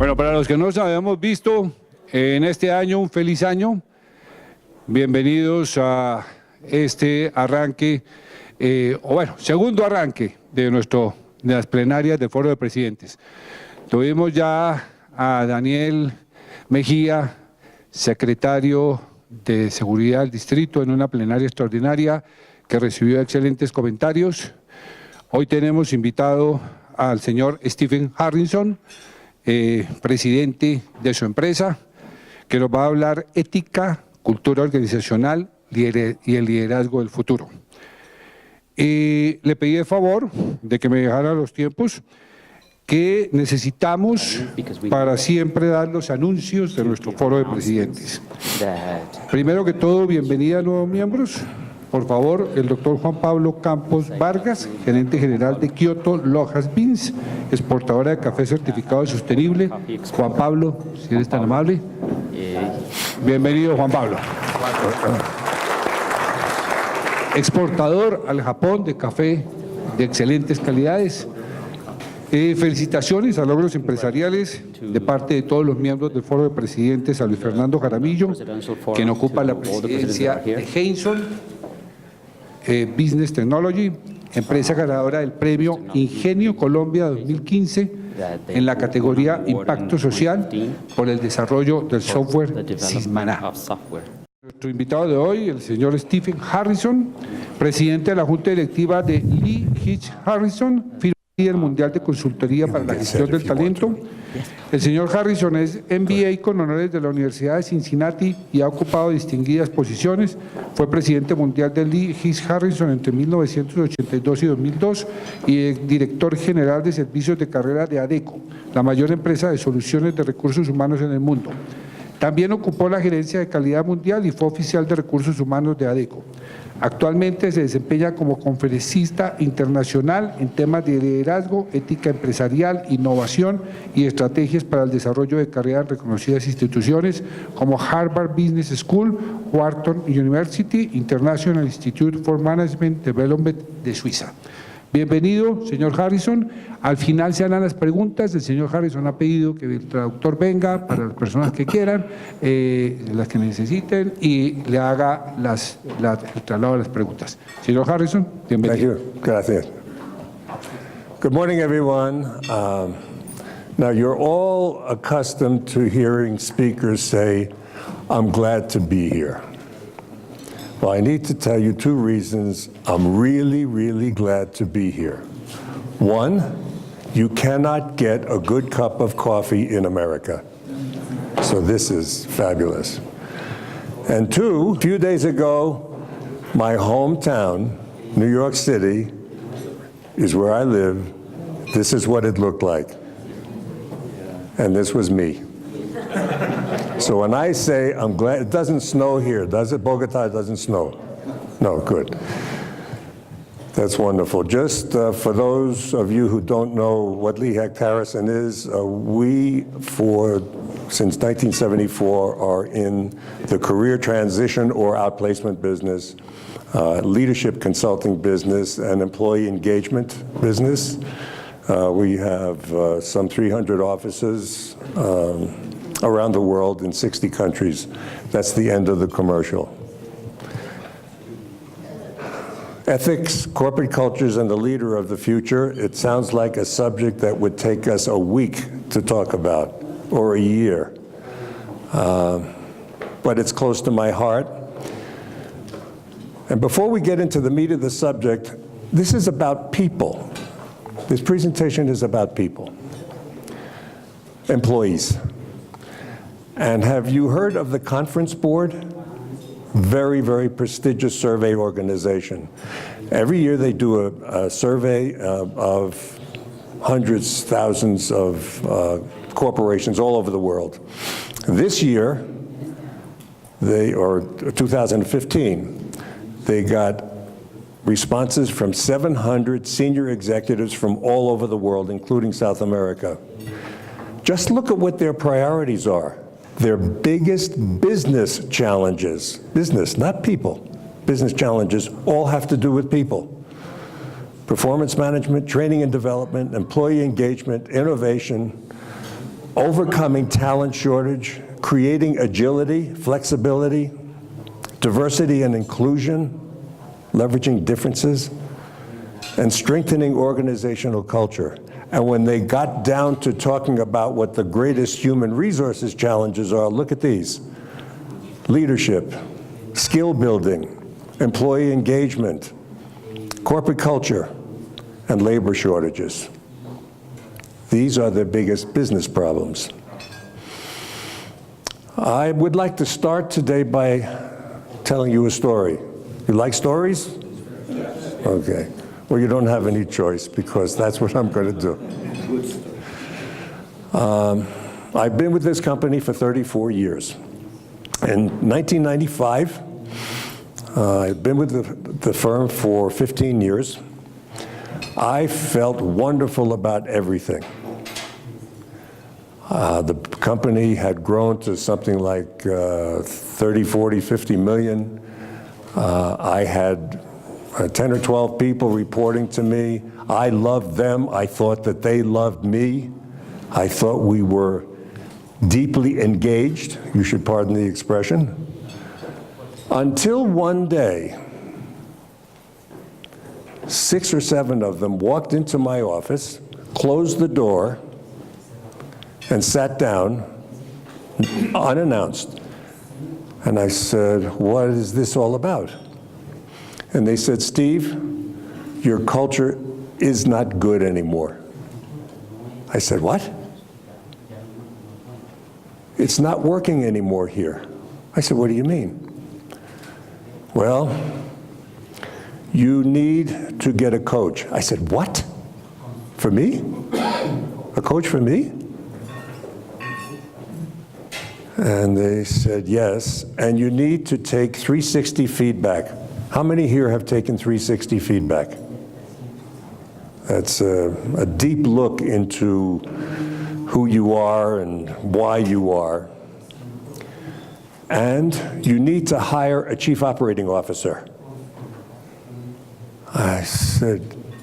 Bueno, para los que no nos habíamos visto en este año, un feliz año. Bienvenidos a este arranque, segundo arranque de las plenarias del Foro de Presidentes. Tuvimos ya a Daniel Mejía, secretario de Seguridad del Distrito, en una plenaria extraordinaria que recibió excelentes comentarios. Hoy tenemos invitado al señor Stephen Harrison, presidente de su empresa, que nos va a hablar ética, cultura organizacional y el liderazgo del futuro. Le pedí el favor de que me dejara los tiempos que necesitamos para siempre dar los anuncios de nuestro foro de presidentes. Primero que todo, bienvenida a nuevos miembros. Por favor, el doctor Juan Pablo Campos Vargas, gerente general de Kyoto Lojas Beans, exportadora de café certificado de sostenible. Juan Pablo, si eres tan amable. Bienvenido, Juan Pablo. Exportador al Japón de café de excelentes calidades. Felicitaciones a logros empresariales de parte de todos los miembros del Foro de Presidentes, a Luis Fernando Jaramillo, quien ocupa la presidencia de Heinsohn Business Technology, empresa ganadora del premio Ingenio Colombia 2015 en la categoría Impacto Social por el desarrollo del software Sismaná. Nuestro invitado de hoy, el señor Stephen Harrison, presidente de la Junta Directiva de Lee Hitch Harrison, firma líder mundial de consultoría para la gestión del talento. El señor Harrison es MBA con honores de la Universidad de Cincinnati y ha ocupado distinguidas posiciones. Fue presidente mundial de Lee Hitch Harrison entre 1982 y 2002 y director general de servicios de carrera de ADECO, la mayor empresa de soluciones de recursos humanos en el mundo. También ocupó la gerencia de calidad mundial y fue oficial de recursos humanos de ADECO. Actualmente se desempeña como conferencista internacional en temas de liderazgo, ética empresarial, innovación y estrategias para el desarrollo de carreras en reconocidas instituciones como Harvard Business School, Wharton University, International Institute for Management Development de Suiza. Bienvenido, señor Harrison. Al final se harán las preguntas. El señor Harrison ha pedido que el traductor venga para las personas que quieran, las que necesiten, y le haga el traslado de las preguntas. Señor Harrison, bienvenido. Thank you. Gracias. Good morning, everyone. Now, you're all accustomed to hearing speakers say, "I'm glad to be here." Well, I need to tell you two reasons I'm really, really glad to be here. One, you cannot get a good cup of coffee in America. So this is fabulous. And two, a few days ago, my hometown, New York City, is where I live. This is what it looked like. And this was me. So when I say I'm glad, it doesn't snow here, does it? Bogota doesn't snow. No, good. That's wonderful. Just for those of you who don't know what Lee Hecht Harrison is, we, since 1974, are in the career transition or outplacement business, leadership consulting business, and employee engagement business. We have some 300 offices around the world in 60 countries. That's the end of the commercial. Ethics, corporate cultures, and the leader of the future. It sounds like a subject that would take us a week to talk about, or a year. But it's close to my heart. And before we get into the meat of the subject, this is about people. This presentation is about people, employees. And have you heard of the Conference Board? Very, very prestigious survey organization. Every year they do a survey of hundreds, thousands of corporations all over the world. This year, 2015, they got responses from 700 senior executives from all over the world, including South America. Just look at what their priorities are. Their biggest business challenges, business, not people, business challenges all have to do with people. Performance management, training and development, employee engagement, innovation, overcoming talent shortage, creating agility, flexibility, diversity and inclusion, leveraging differences, and strengthening organizational culture. And when they got down to talking about what the greatest human resources challenges are, look at these: leadership, skill building, employee engagement, corporate culture, and labor shortages. These are the biggest business problems. I would like to start today by telling you a story. You like stories? Okay. Well, you don't have any choice, because that's what I'm going to do. I've been with this company for 34 years. In 1995, I've been with the firm for 15 years. I felt wonderful about everything. The company had grown to something like 30, 40, 50 million. I had 10 or 12 people reporting to me. I loved them. I thought that they loved me. I thought we were deeply engaged, you should pardon the expression, until one day, 6 or 7 of them walked into my office, closed the door, and sat down unannounced. And I said, "What is this all about?" And they said, "Steve, your culture is not good anymore." I said, "What?" "It's not working anymore here." I said, "What do you mean?" "Well, you need to get a coach." I said, "What? For me? A coach for me?" And they said, "Yes, and you need to take 360 feedback." How many here have taken 360 feedback? That's a deep look into who you are and why you are. And you need to hire a chief operating officer. I said,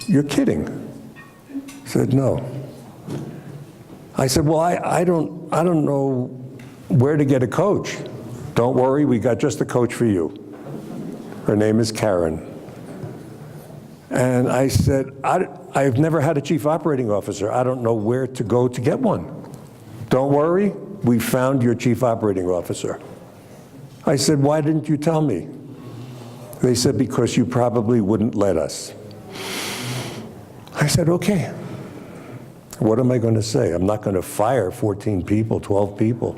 "You're kidding." He said, "No." I said, "Well, I don't know where to get a coach." "Don't worry, we got just a coach for you. Her name is Karen." And I said, I've never had a chief operating officer. I don't know where to go to get one." "Don't worry, we found your chief operating officer." I said, "Why didn't you tell me?" They said, "Because you probably wouldn't let us." I said, "Okay. What am I going to say? I'm not going to fire 14 people, 12 people."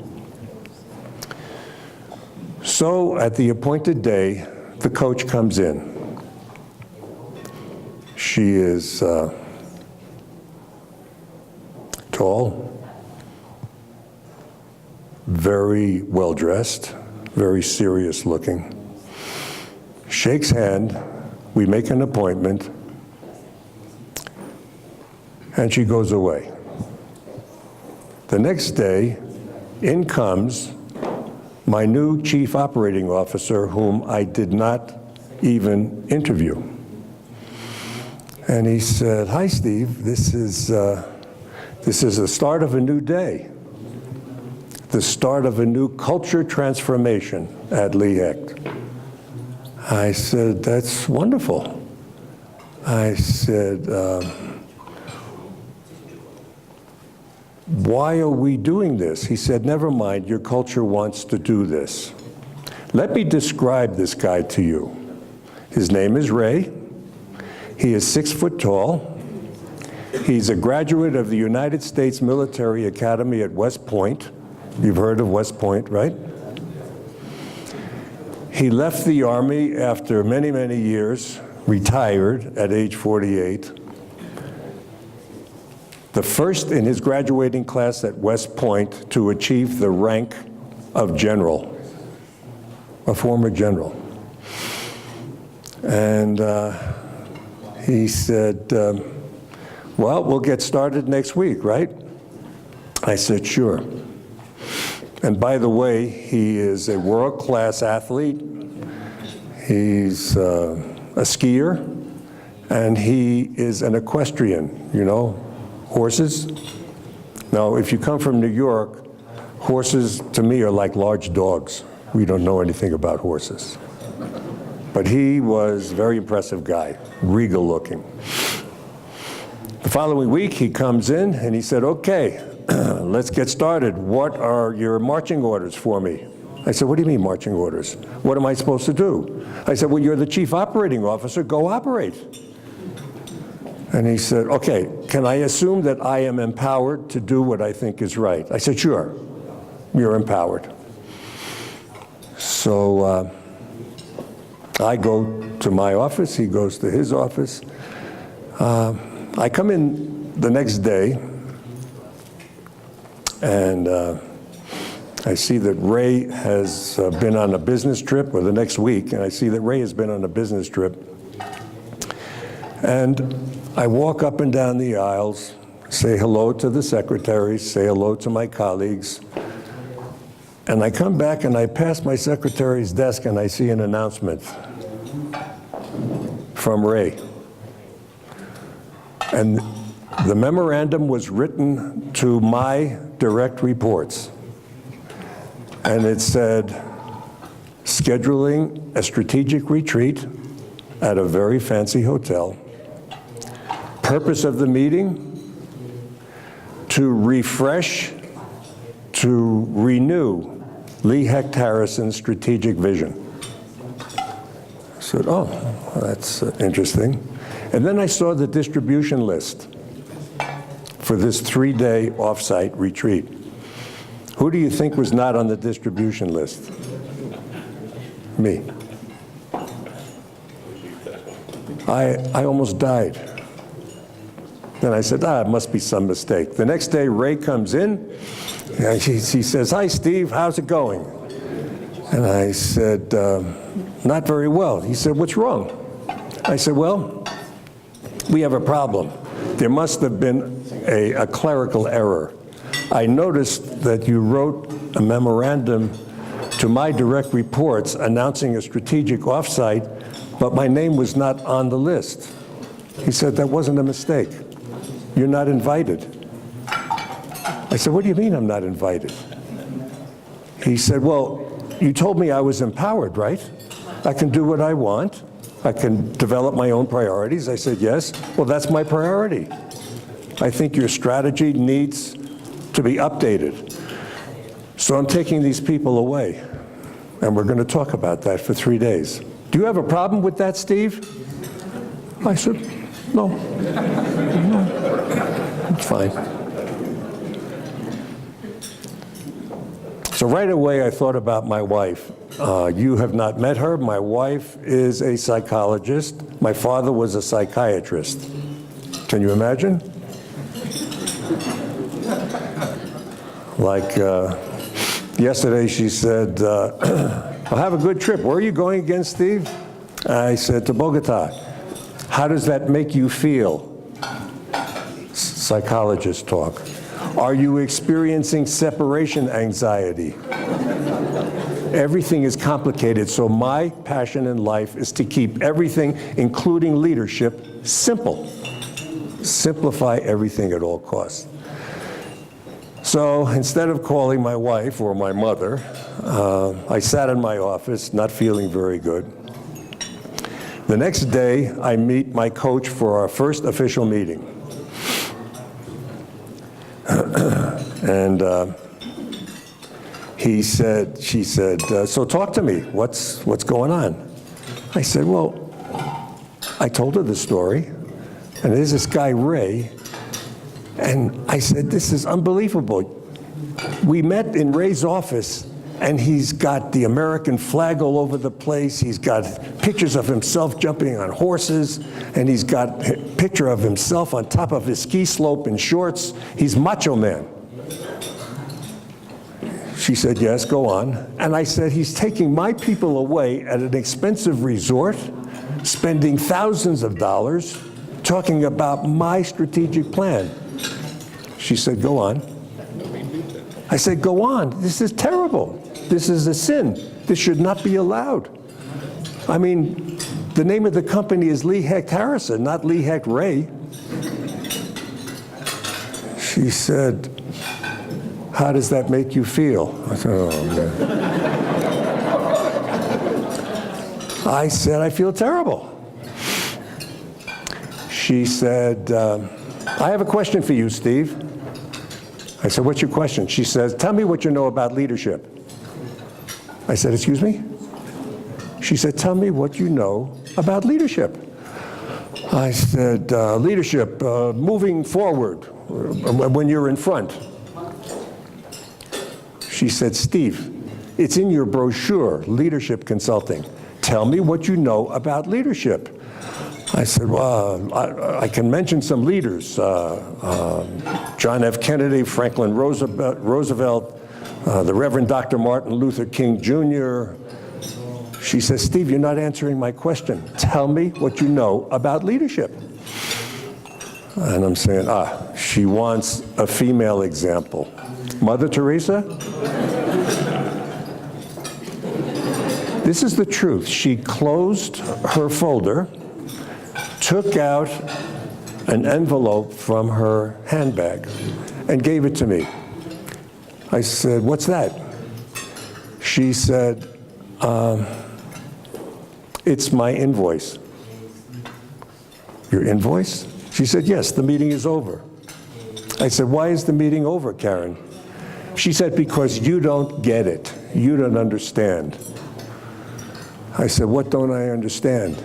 So at the appointed day, the coach comes in. She is tall, very well-dressed, very serious looking. Shakes hand, we make an appointment, and she goes away. The next day, in comes my new chief operating officer, whom I did not even interview. And he said, "Hi, Steve, this is the start of a new day, the start of a new culture transformation at Lee Hecht." I said, "That's wonderful." I said, "Why are we doing this?" He said, "Never mind, your culture wants to do this. Let me describe this guy to you. His name is Ray. He is 6 foot tall. He's a graduate of the United States Military Academy at West Point." You've heard of West Point, right? He left the Army after many, many years, retired at age 48. The first in his graduating class at West Point to achieve the rank of general, a former general. And he said, "Well, we'll get started next week, right?" I said, "Sure." And by the way, he is a world-class athlete. He's a skier, and he is an equestrian, you know, horses, Now, if you come from New York, horses to me are like large dogs. We don't know anything about horses. But he was a very impressive guy, regal looking. The following week, he comes in and he said, okay, let's get started. What are your marching orders for me? I said, what do you mean marching orders? What am I supposed to do? I said, well, you're the chief operating officer, go operate. And he said, okay, can I assume that I am empowered to do what I think is right? I said, sure, you're empowered. So I go to my office, he goes to his office. I come in the next day, and I see that Ray has been on a business trip, or the next week, and I see that Ray has been on a business trip. And I walk up and down the aisles, say hello to the secretaries, say hello to my colleagues, and I come back and I pass my secretary's desk and I see an announcement from Ray. And the memorandum was written to my direct reports. And it said, scheduling a strategic retreat at a very fancy hotel. Purpose of the meeting, to refresh, to renew Lee Hecht Harrison's strategic vision. I said, oh, that's interesting. And then I saw the distribution list for this 3-day off-site retreat. Who do you think was not on the distribution list? Me. I almost died. Then I said, it must be some mistake. The next day, Ray comes in, and he says, hi, Steve, how's it going? And I said, not very well. He said, what's wrong? I said, well, we have a problem. There must have been a clerical error. I noticed that you wrote a memorandum to my direct reports announcing a strategic offsite, but my name was not on the list. He said, that wasn't a mistake. You're not invited. I said, what do you mean I'm not invited? He said, well, you told me I was empowered, right? I can do what I want. I can develop my own priorities. I said, yes. Well, that's my priority. I think your strategy needs to be updated. So I'm taking these people away, and we're going to talk about that for 3 days. Do you have a problem with that, Steve? I said, no. No, it's fine. So right away I thought about my wife. You have not met her. My wife is a psychologist. My father was a psychiatrist. Can you imagine? Like yesterday she said, I'll have a good trip. Where are you going again, Steve? I said, to Bogota. How does that make you feel? Psychologist talk. Are you experiencing separation anxiety? Everything is complicated, so my passion in life is to keep everything, including leadership, simple. Simplify everything at all costs. So instead of calling my wife or my mother, I sat in my office, not feeling very good. The next day, I meet my coach for our first official meeting. And she said, so talk to me, what's going on? I said, well, I told her the story, and there's this guy, Ray, and I said, this is unbelievable. We met in Ray's office, and he's got the American flag all over the place. He's got pictures of himself jumping on horses, and he's got a picture of himself on top of his ski slope in shorts. He's Macho Man. She said, yes, go on. And I said, he's taking my people away at an expensive resort, spending thousands of dollars, talking about my strategic plan. She said, go on. I said, go on. This is terrible. This is a sin. This should not be allowed. I mean, the name of the company is Lee Hecht Harrison, not Lee Hecht Ray. She said, how does that make you feel? I said, oh, man. I said, I feel terrible. She said, I have a question for you, Steve. I said, what's your question? She says, tell me what you know about leadership. I said, excuse me? She said, tell me what you know about leadership. I said, leadership, moving forward when you're in front. She said, Steve, it's in your brochure, Leadership Consulting. Tell me what you know about leadership. I said, well, I can mention some leaders. John F. Kennedy, Franklin Roosevelt, the Reverend Dr. Martin Luther King Jr. She says, Steve, you're not answering my question. Tell me what you know about leadership. And I'm saying, she wants a female example. Mother Teresa? This is the truth. She closed her folder, took out an envelope from her handbag, and gave it to me. I said, what's that? She said, it's my invoice. Your invoice? She said, yes, the meeting is over. I said, why is the meeting over, Karen? She said, because you don't get it. You don't understand. I said, what don't I understand?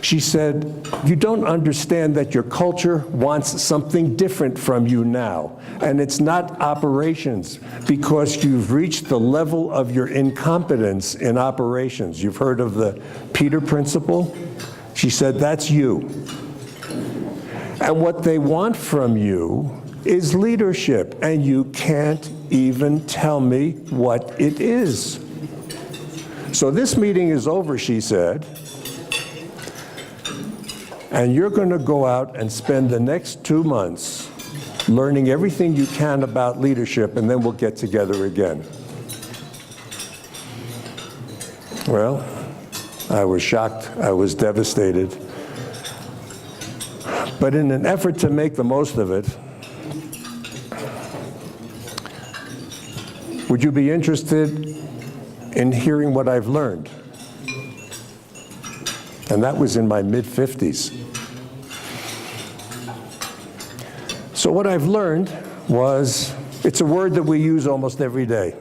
She said, you don't understand that your culture wants something different from you now. And it's not operations, because you've reached the level of your incompetence in operations. You've heard of the Peter Principle? She said, that's you. And what they want from you is leadership, and you can't even tell me what it is. So this meeting is over, she said, and you're going to go out and spend the next 2 months learning everything you can about leadership, and then we'll get together again. Well, I was shocked, I was devastated. But in an effort to make the most of it, would you be interested in hearing what I've learned? And that was in my mid-50s. So what I've learned was, it's a word that we use almost every day.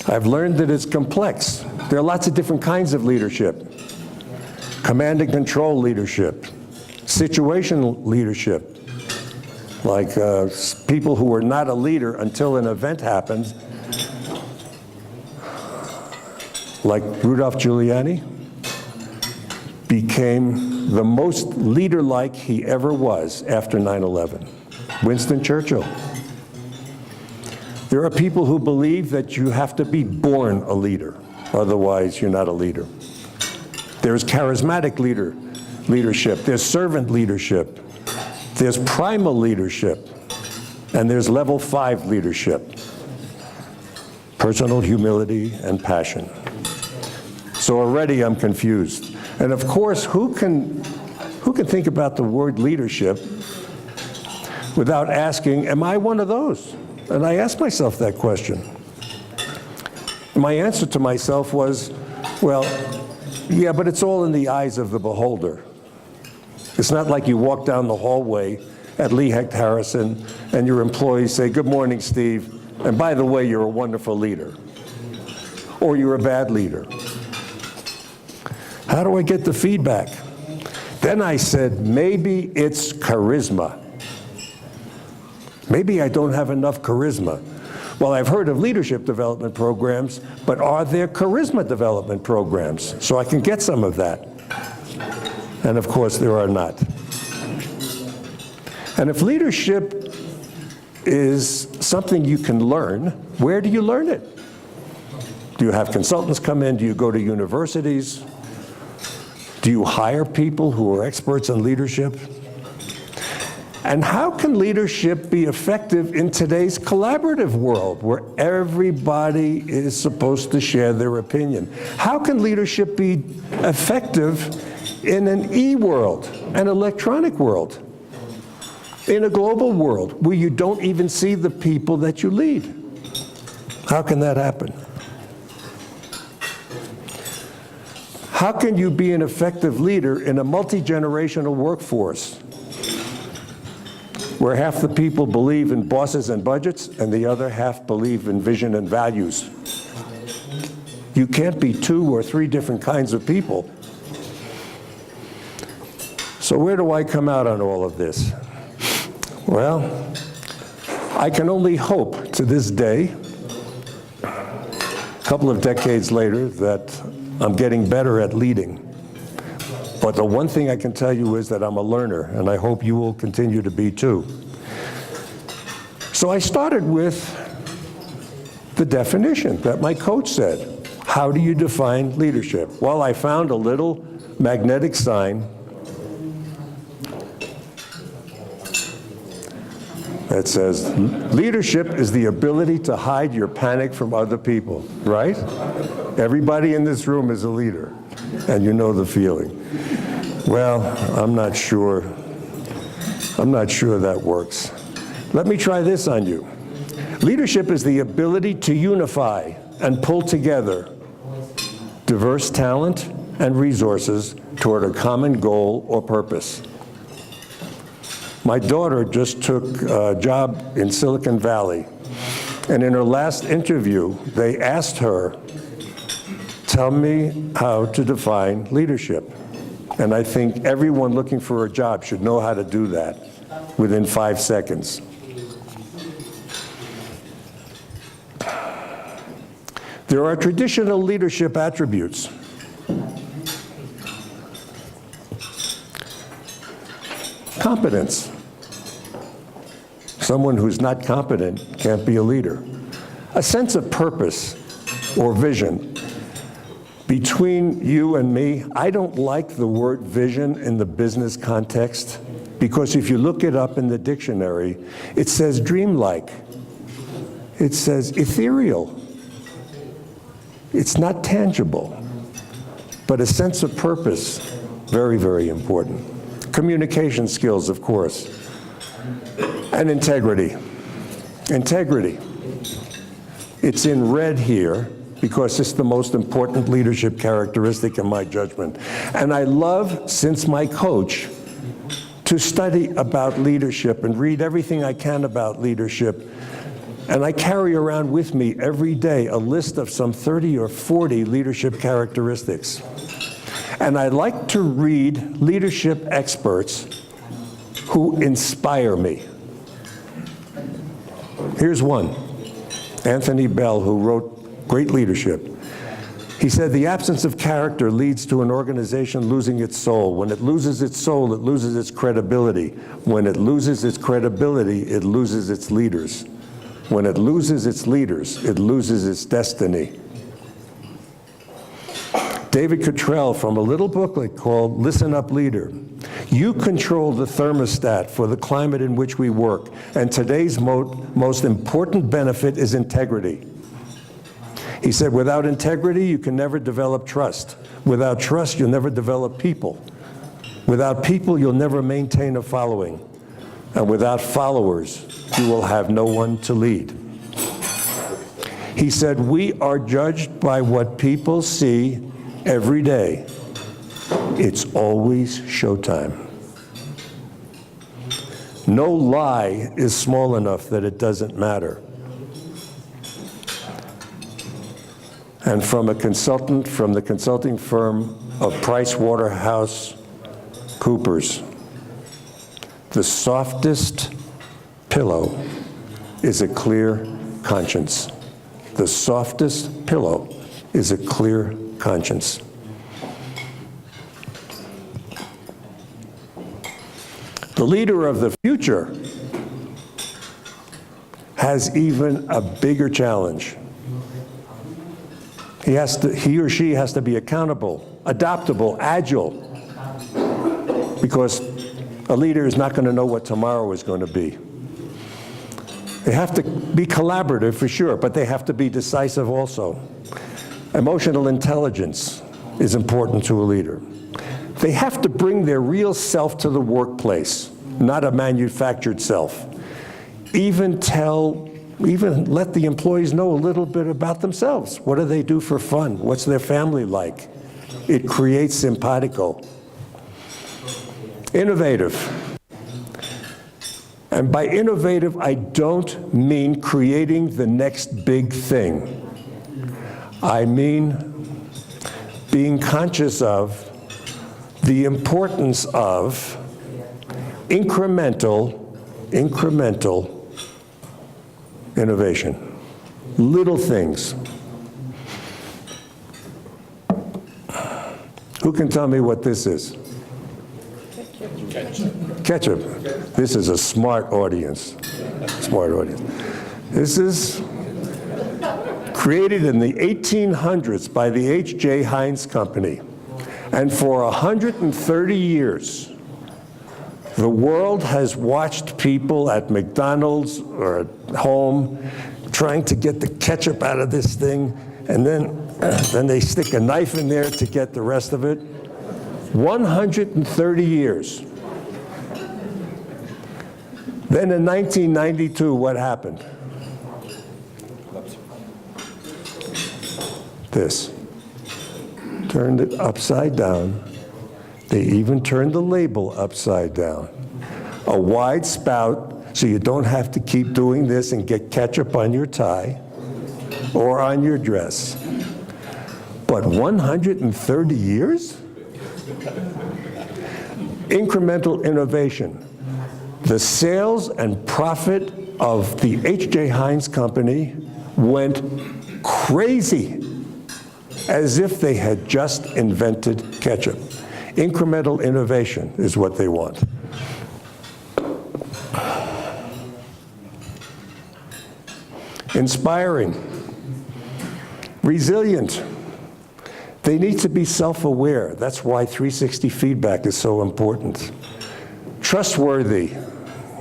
I've learned that it's complex. There are lots of different kinds of leadership. Command and control leadership, situational leadership, like people who were not a leader until an event happened, like Rudolph Giuliani, became the most leader-like he ever was after 9/11. Winston Churchill. There are people who believe that you have to be born a leader, otherwise you're not a leader. There's charismatic leadership, there's servant leadership, there's primal leadership, and there's level 5 leadership, personal humility and passion. So already I'm confused. And of course, who can think about the word leadership without asking, am I one of those? And I asked myself that question. My answer to myself was, well, yeah, but it's all in the eyes of the beholder. It's not like you walk down the hallway at Lee Hecht Harrison and your employees say, good morning, Steve, and by the way, you're a wonderful leader, or you're a bad leader. How do I get the feedback? Then I said, maybe it's charisma. Maybe I don't have enough charisma. Well, I've heard of leadership development programs, but are there charisma development programs? So I can get some of that. And of course, there are not. And if leadership is something you can learn, where do you learn it? Do you have consultants come in? Do you go to universities? Do you hire people who are experts in leadership? And how can leadership be effective in today's collaborative world where everybody is supposed to share their opinion? How can leadership be effective in an e-world, an electronic world? in a global world where you don't even see the people that you lead. How can that happen? How can you be an effective leader in a multi-generational workforce where half the people believe in bosses and budgets and the other half believe in vision and values? You can't be 2 or 3 different kinds of people. So where do I come out on all of this? Well, I can only hope to this day, a couple of decades later, that I'm getting better at leading. But the one thing I can tell you is that I'm a learner, and I hope you will continue to be too. So I started with the definition that my coach said. How do you define leadership? Well, I found a little magnetic sign that says, leadership is the ability to hide your panic from other people, right? Everybody in this room is a leader, and you know the feeling. Well, I'm not sure that works. Let me try this on you. Leadership is the ability to unify and pull together diverse talent and resources toward a common goal or purpose. My daughter just took a job in Silicon Valley, and in her last interview, they asked her, tell me how to define leadership. And I think everyone looking for a job should know how to do that within 5 seconds. There are traditional leadership attributes. Competence. Someone who's not competent can't be a leader. A sense of purpose or vision. Between you and me, I don't like the word vision in the business context, because if you look it up in the dictionary, it says dreamlike. It says ethereal. It's not tangible, but a sense of purpose, very, very important. Communication skills, of course. And integrity. Integrity. It's in red here because it's the most important leadership characteristic in my judgment. And I love, since my coach, to study about leadership and read everything I can about leadership. And I carry around with me every day a list of some 30 or 40 leadership characteristics. And I like to read leadership experts who inspire me. Here's one, Anthony Bell, who wrote Great Leadership. He said, the absence of character leads to an organization losing its soul. When it loses its soul, it loses its credibility. When it loses its credibility, it loses its leaders. When it loses its leaders, it loses its destiny. David Cottrell, from a little booklet called Listen Up Leader. You control the thermostat for the climate in which we work, and today's most important benefit is integrity. He said, without integrity, you can never develop trust. Without trust, you'll never develop people. Without people, you'll never maintain a following. And without followers, you will have no one to lead. He said, we are judged by what people see every day. It's always showtime. No lie is small enough that it doesn't matter. And from a consultant from the consulting firm of PricewaterhouseCoopers, the softest pillow is a clear conscience. The softest pillow is a clear conscience. The leader of the future has even a bigger challenge. He or she has to be accountable, adaptable, agile, because a leader is not going to know what tomorrow is going to be. They have to be collaborative for sure, but they have to be decisive also. Emotional intelligence is important to a leader. They have to bring their real self to the workplace. not a manufactured self. Even let the employees know a little bit about themselves. What do they do for fun? What's their family like? It creates simpatico. Innovative. And by innovative, I don't mean creating the next big thing. I mean being conscious of the importance of incremental innovation. Little things. Who can tell me what this is? Ketchup. This is a smart audience. Smart audience. This is created in the 1800s by the H.J. Heinz Company. And for 130 years, the world has watched people at McDonald's or at home trying to get the ketchup out of this thing, and then they stick a knife in there to get the rest of it. 130 years. Then in 1992, what happened? This. Turned it upside down. They even turned the label upside down. A wide spout, so you don't have to keep doing this and get ketchup on your tie or on your dress. But 130 years? Incremental innovation. The sales and profit of the H.J. Heinz Company went crazy, as if they had just invented ketchup. Incremental innovation is what they want. Inspiring. Resilient. They need to be self-aware. That's why 360 feedback is so important. Trustworthy,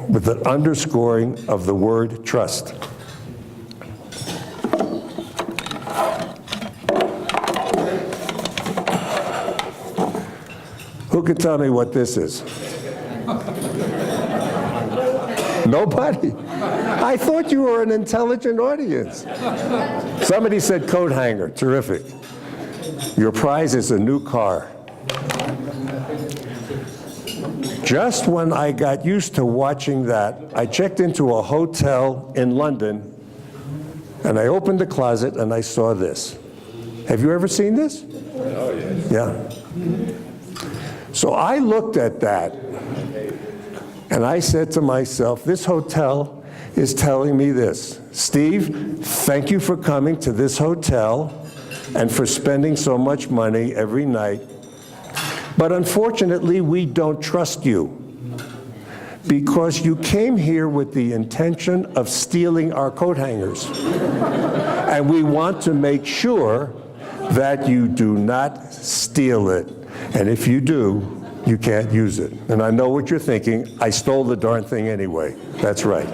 with an underscoring of the word trust. Who can tell me what this is? Nobody? I thought you were an intelligent audience. Somebody said coat hanger. Terrific. Your prize is a new car. Just when I got used to watching that, I checked into a hotel in London, and I opened the closet and I saw this. Have you ever seen this? Oh, yes. Yeah. So I looked at that, and I said to myself, this hotel is telling me this. Steve, thank you for coming to this hotel and for spending so much money every night. But unfortunately, we don't trust you because you came here with the intention of stealing our coat hangers. And we want to make sure that you do not steal it. And if you do, you can't use it. And I know what you're thinking. I stole the darn thing anyway. That's right.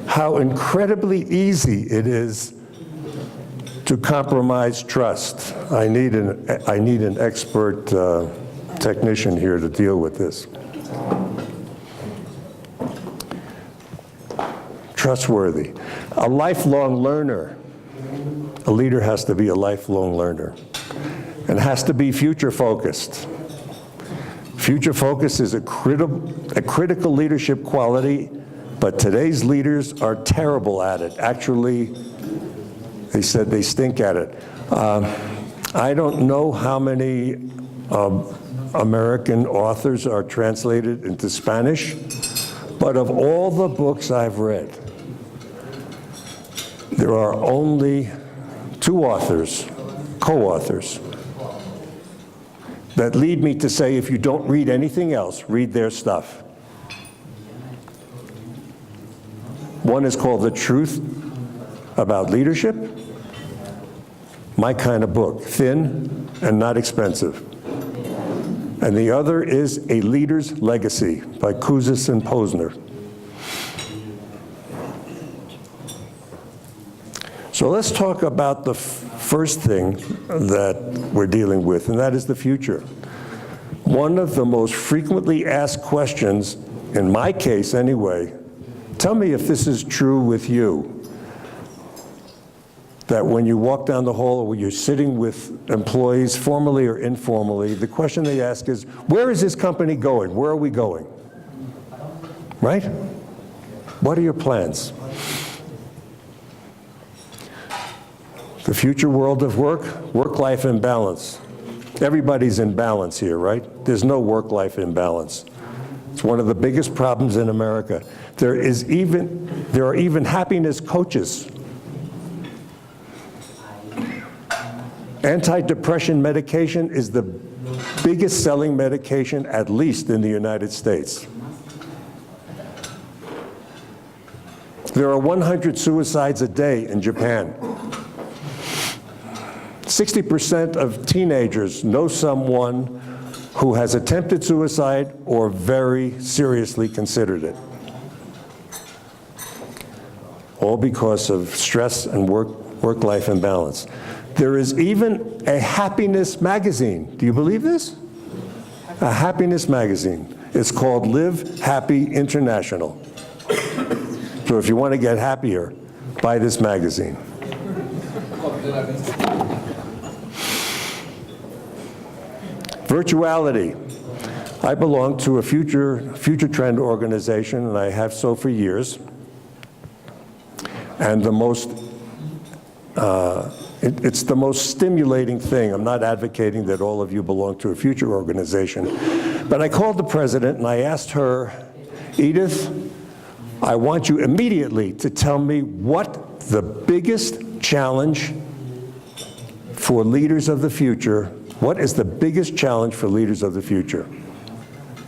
How incredibly easy it is to compromise trust. I need an expert technician here to deal with this. Trustworthy. A lifelong learner. A leader has to be a lifelong learner and has to be future-focused. Future focus is a critical leadership quality, but today's leaders are terrible at it. Actually, they said they stink at it. I don't know how many American authors are translated into Spanish, but of all the books I've read, there are only 2 authors, co-authors, that lead me to say, if you don't read anything else, read their stuff. One is called The Truth About Leadership, my kind of book, thin and not expensive. And the other is A Leader's Legacy by Kouzes and Posner. So let's talk about the first thing that we're dealing with, and that is the future. One of the most frequently asked questions, in my case anyway, tell me if this is true with you, that when you walk down the hall or when you're sitting with employees, formally or informally, the question they ask is, where is this company going? Where are we going? Right? What are your plans? The future world of work, work-life imbalance. Everybody's in balance here, right? There's no work-life imbalance. It's one of the biggest problems in America. There are even happiness coaches. Antidepressant medication is the biggest selling medication, at least in the United States. There are 100 suicides a day in Japan. 60% of teenagers know someone who has attempted suicide or very seriously considered it. All because of stress and work-life imbalance. There is even a happiness magazine. Do you believe this? A happiness magazine. It's called Live Happy International. So if you want to get happier, buy this magazine. Virtuality. I belong to a future trend organization, and I have so for years. And it's the most stimulating thing. I'm not advocating that all of you belong to a future organization. But I called the president and I asked her, Edith, I want you immediately to tell me what the biggest challenge for leaders of the future, what is the biggest challenge for leaders of the future?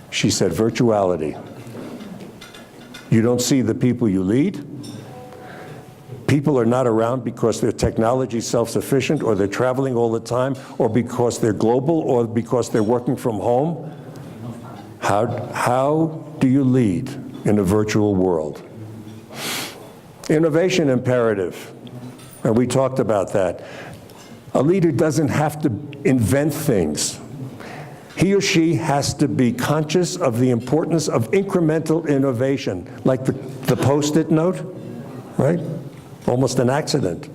She said, virtuality. You don't see the people you lead. People are not around because they're technology self-sufficient, or they're traveling all the time, or because they're global, or because they're working from home. How do you lead in a virtual world? Innovation imperative, and we talked about that. A leader doesn't have to invent things. He or she has to be conscious of the importance of incremental innovation, like the Post-it note, right? Almost an accident.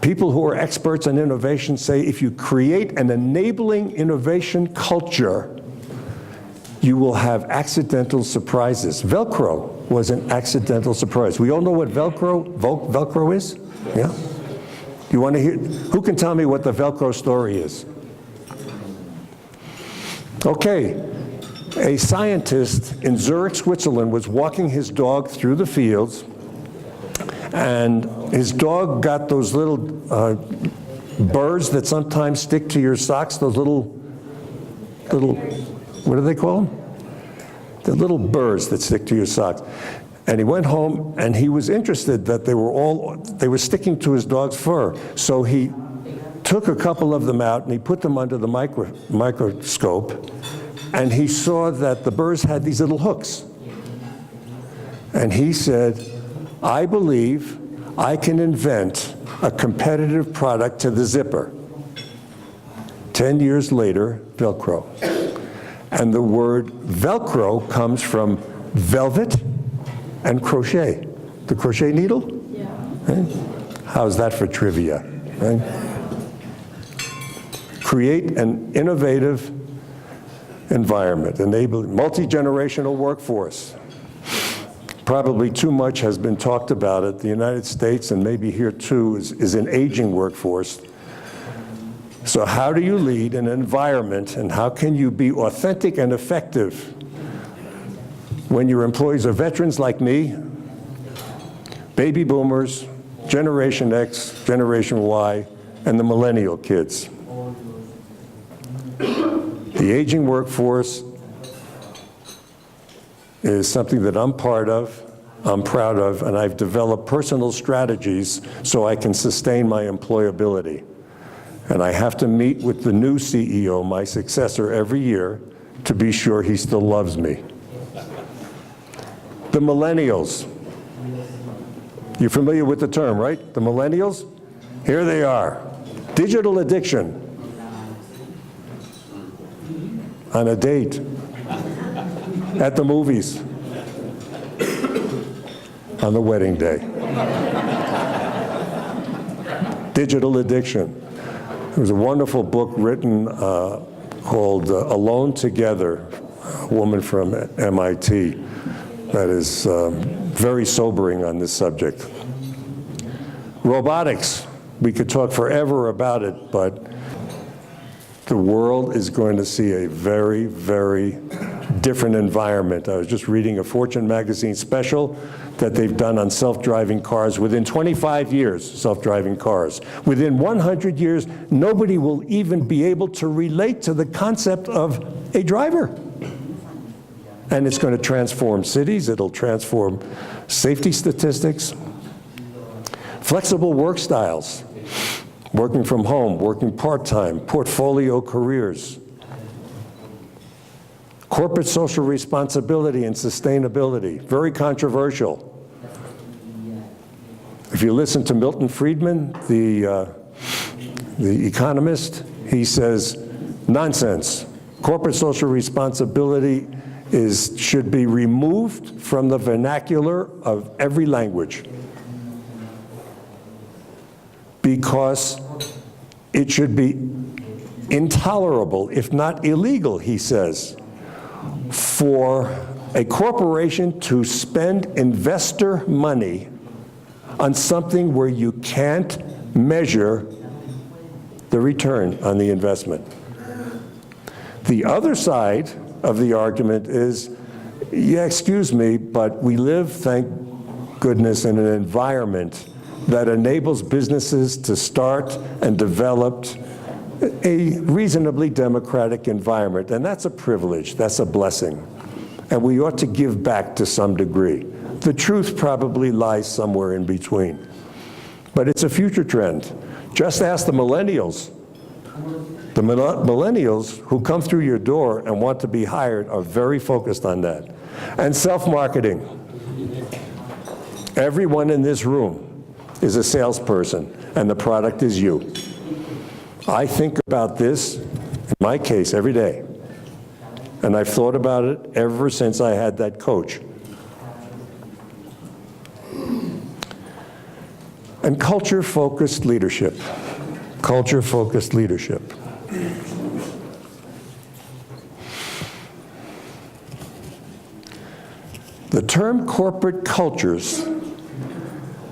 People who are experts in innovation say if you create an enabling innovation culture, you will have accidental surprises. Velcro was an accidental surprise. We all know what Velcro is? Yeah? You want to hear? Who can tell me what the Velcro story is? Okay. A scientist in Zurich, Switzerland was walking his dog through the fields, and his dog got those little birds that sometimes stick to your socks, those little, what do they call them? The little burrs that stick to your socks. And he went home and he was interested that they were sticking to his dog's fur. So he took a couple of them out and he put them under the microscope, and he saw that the burrs had these little hooks. And he said, I believe I can invent a competitive product to the zipper. 10 years later, Velcro. And the word Velcro comes from velvet and crochet. The crochet needle? Yeah. Right? How's that for trivia? Right? Create an innovative environment, enable multi-generational workforce. Probably too much has been talked about it. The United States, and maybe here too, is an aging workforce. So how do you lead an environment, and how can you be authentic and effective when your employees are veterans like me, baby boomers, Generation X, Generation Y, and the millennial kids? The aging workforce is something that I'm part of, I'm proud of, and I've developed personal strategies so I can sustain my employability. And I have to meet with the new CEO, my successor, every year to be sure he still loves me. The millennials. You're familiar with the term, right? The millennials? Here they are. Digital addiction. on a date, at the movies, on the wedding day. Digital addiction. There was a wonderful book written called Alone Together, a woman from MIT, that is very sobering on this subject. Robotics. We could talk forever about it, but the world is going to see a very, very different environment. I was just reading a Fortune magazine special that they've done on self-driving cars. Within 25 years, self-driving cars. Within 100 years, nobody will even be able to relate to the concept of a driver. And it's going to transform cities. It'll transform safety statistics. Flexible work styles. Working from home, working part-time, portfolio careers. Corporate social responsibility and sustainability, very controversial. If you listen to Milton Friedman, the economist, he says, nonsense. Corporate social responsibility should be removed from the vernacular of every language, because it should be intolerable, if not illegal, he says, for a corporation to spend investor money on something where you can't measure the return on the investment. The other side of the argument is, yeah, excuse me, but we live, thank goodness, in an environment that enables businesses to start and develop a reasonably democratic environment. And that's a privilege, that's a blessing. And we ought to give back to some degree. The truth probably lies somewhere in between. But it's a future trend. Just ask the millennials. The millennials who come through your door and want to be hired are very focused on that. And self-marketing. Everyone in this room is a salesperson, and the product is you. I think about this, in my case, every day. And I've thought about it ever since I had that coach. And culture-focused leadership. Culture-focused leadership. The term corporate cultures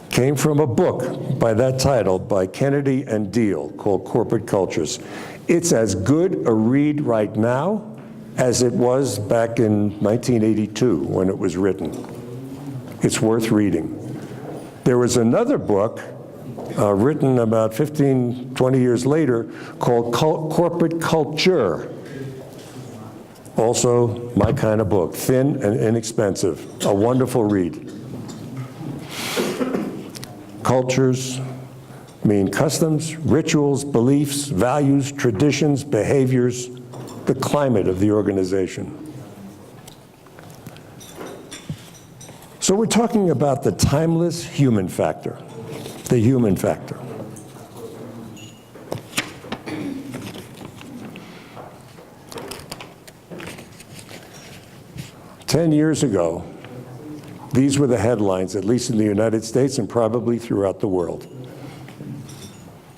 came from a book by that title by Kennedy and Deal called Corporate Cultures. It's as good a read right now as it was back in 1982 when it was written. It's worth reading. There was another book written about 15, 20 years later called Corporate Culture. Also my kind of book, thin and inexpensive, a wonderful read. Cultures mean customs, rituals, beliefs, values, traditions, behaviors, the climate of the organization. So we're talking about the timeless human factor, the human factor. Ten years ago, these were the headlines, at least in the United States and probably throughout the world.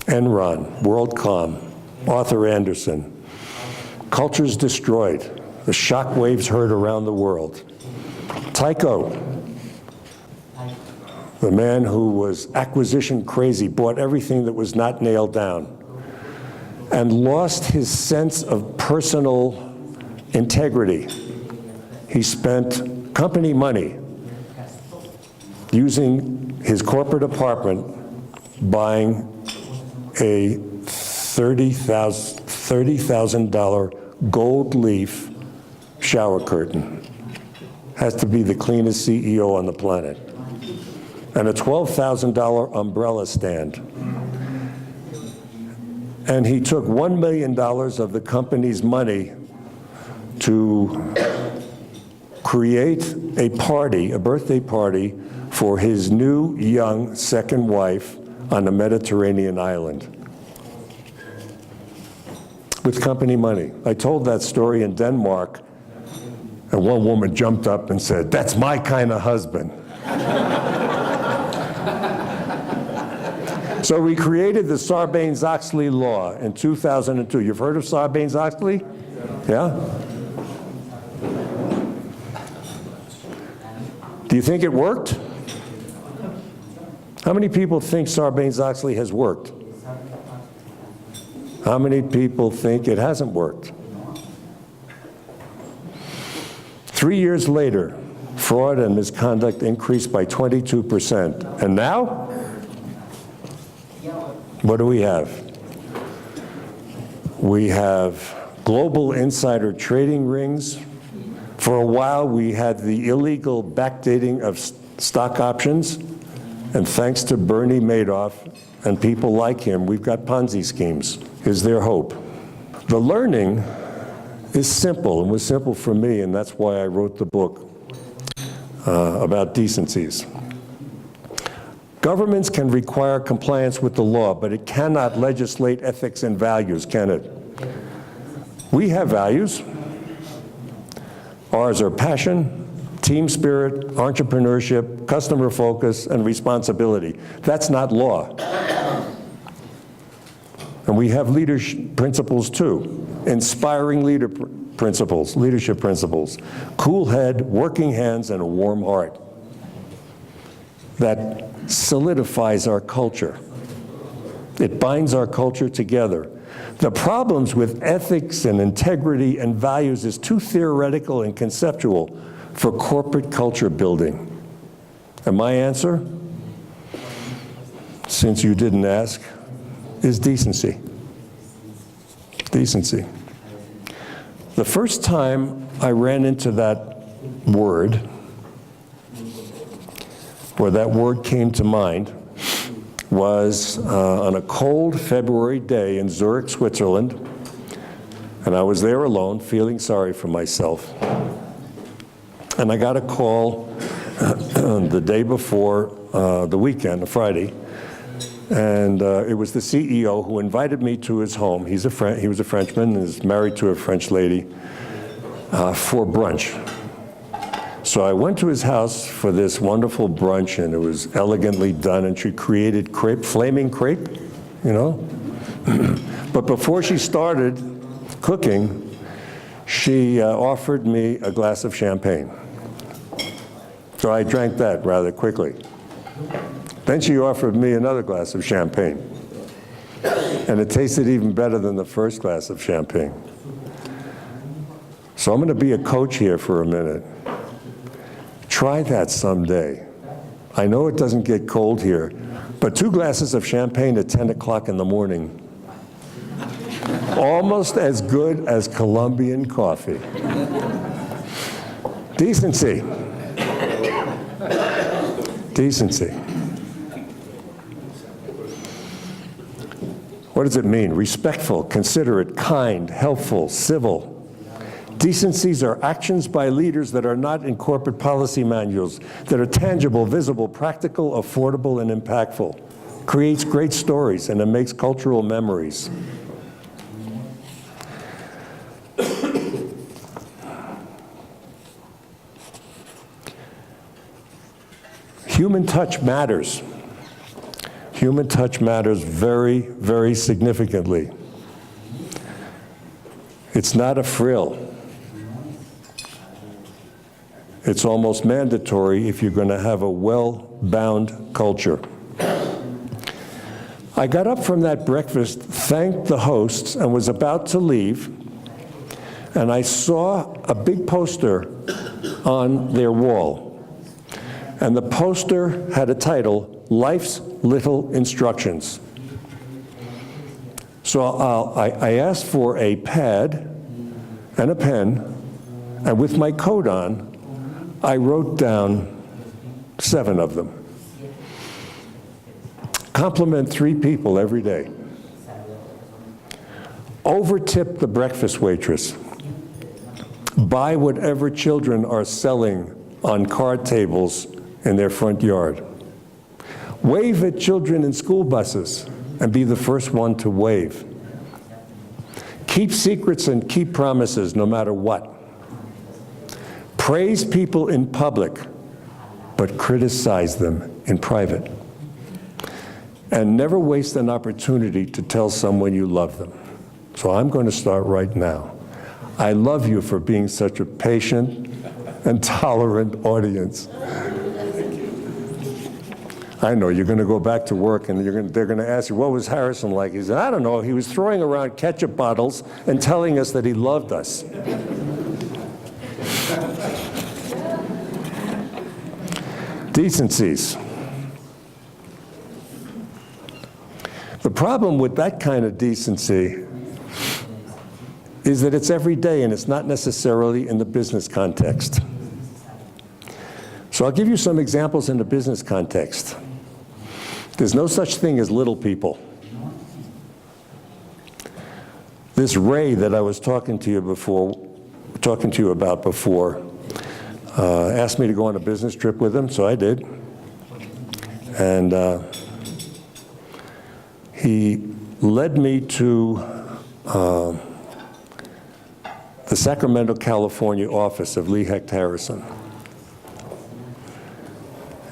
Enron, WorldCom, Arthur Andersen, cultures destroyed, the shock waves heard around the world. Tyco, the man who was acquisition crazy, bought everything that was not nailed down, and lost his sense of personal integrity. He spent company money using his corporate apartment, buying a $30,000 gold leaf shower curtain. Has to be the cleanest CEO on the planet. And a $12,000 umbrella stand. And he took $1 million of the company's money to create a party, a birthday party, for his new, young second wife on a Mediterranean island. with company money. I told that story in Denmark, and one woman jumped up and said, "That's my kind of husband." So we created the Sarbanes-Oxley law in 2002. You've heard of Sarbanes-Oxley? Yeah? Do you think it worked? How many people think Sarbanes-Oxley has worked? How many people think it hasn't worked? 3 years later, fraud and misconduct increased by 22%. And now, what do we have? We have global insider trading rings. For a while, we had the illegal backdating of stock options. And thanks to Bernie Madoff and people like him, we've got Ponzi schemes. Is there hope? The learning is simple, and was simple for me, and that's why I wrote the book about decencies. Governments can require compliance with the law, but it cannot legislate ethics and values, can it? We have values. Ours are passion, team spirit, entrepreneurship, customer focus, and responsibility. That's not law. And we have leadership principles too, inspiring leadership principles, cool head, working hands, and a warm heart. That solidifies our culture. It binds our culture together. The problems with ethics and integrity and values is too theoretical and conceptual for corporate culture building. And my answer, since you didn't ask, is decency. Decency. The first time I ran into that word, where that word came to mind, was on a cold February day in Zurich, Switzerland, and I was there alone, feeling sorry for myself. And I got a call the day before the weekend, a Friday, and it was the CEO who invited me to his home. He was a Frenchman and is married to a French lady for brunch. So I went to his house for this wonderful brunch, and it was elegantly done, and she created crepe, flaming crepe, you know? But before she started cooking, she offered me a glass of champagne. So I drank that rather quickly. Then she offered me another glass of champagne, and it tasted even better than the first glass of champagne. So I'm going to be a coach here for a minute. Try that someday. I know it doesn't get cold here, but 2 glasses of champagne at 10 o'clock in the morning, almost as good as Colombian coffee. Decency. Decency. What does it mean? Respectful, considerate, kind, helpful, civil. Decencies are actions by leaders that are not in corporate policy manuals, that are tangible, visible, practical, affordable, and impactful. Creates great stories, and it makes cultural memories. Human touch matters. Human touch matters very, very significantly. It's not a frill. It's almost mandatory if you're going to have a well-bound culture. I got up from that breakfast, thanked the hosts, and was about to leave, and I saw a big poster on their wall. And the poster had a title, Life's Little Instructions. So I asked for a pad and a pen, and with my coat on, I wrote down 7 of them. Compliment 3 people every day. Overtip the breakfast waitress. Buy whatever children are selling on card tables in their front yard. Wave at children in school buses and be the first one to wave. Keep secrets and keep promises no matter what. Praise people in public, but criticize them in private. And never waste an opportunity to tell someone you love them. So I'm going to start right now. I love you for being such a patient and tolerant audience. I know you're going to go back to work and they're going to ask you, what was Harrison like? He said, I don't know. He was throwing around ketchup bottles and telling us that he loved us. Decencies. The problem with that kind of decency is that it's every day and it's not necessarily in the business context. So I'll give you some examples in the business context. There's no such thing as little people. This Ray that I was talking to you about before, asked me to go on a business trip with him, so I did. And he led me to the Sacramento, California office of Lee Hecht Harrison.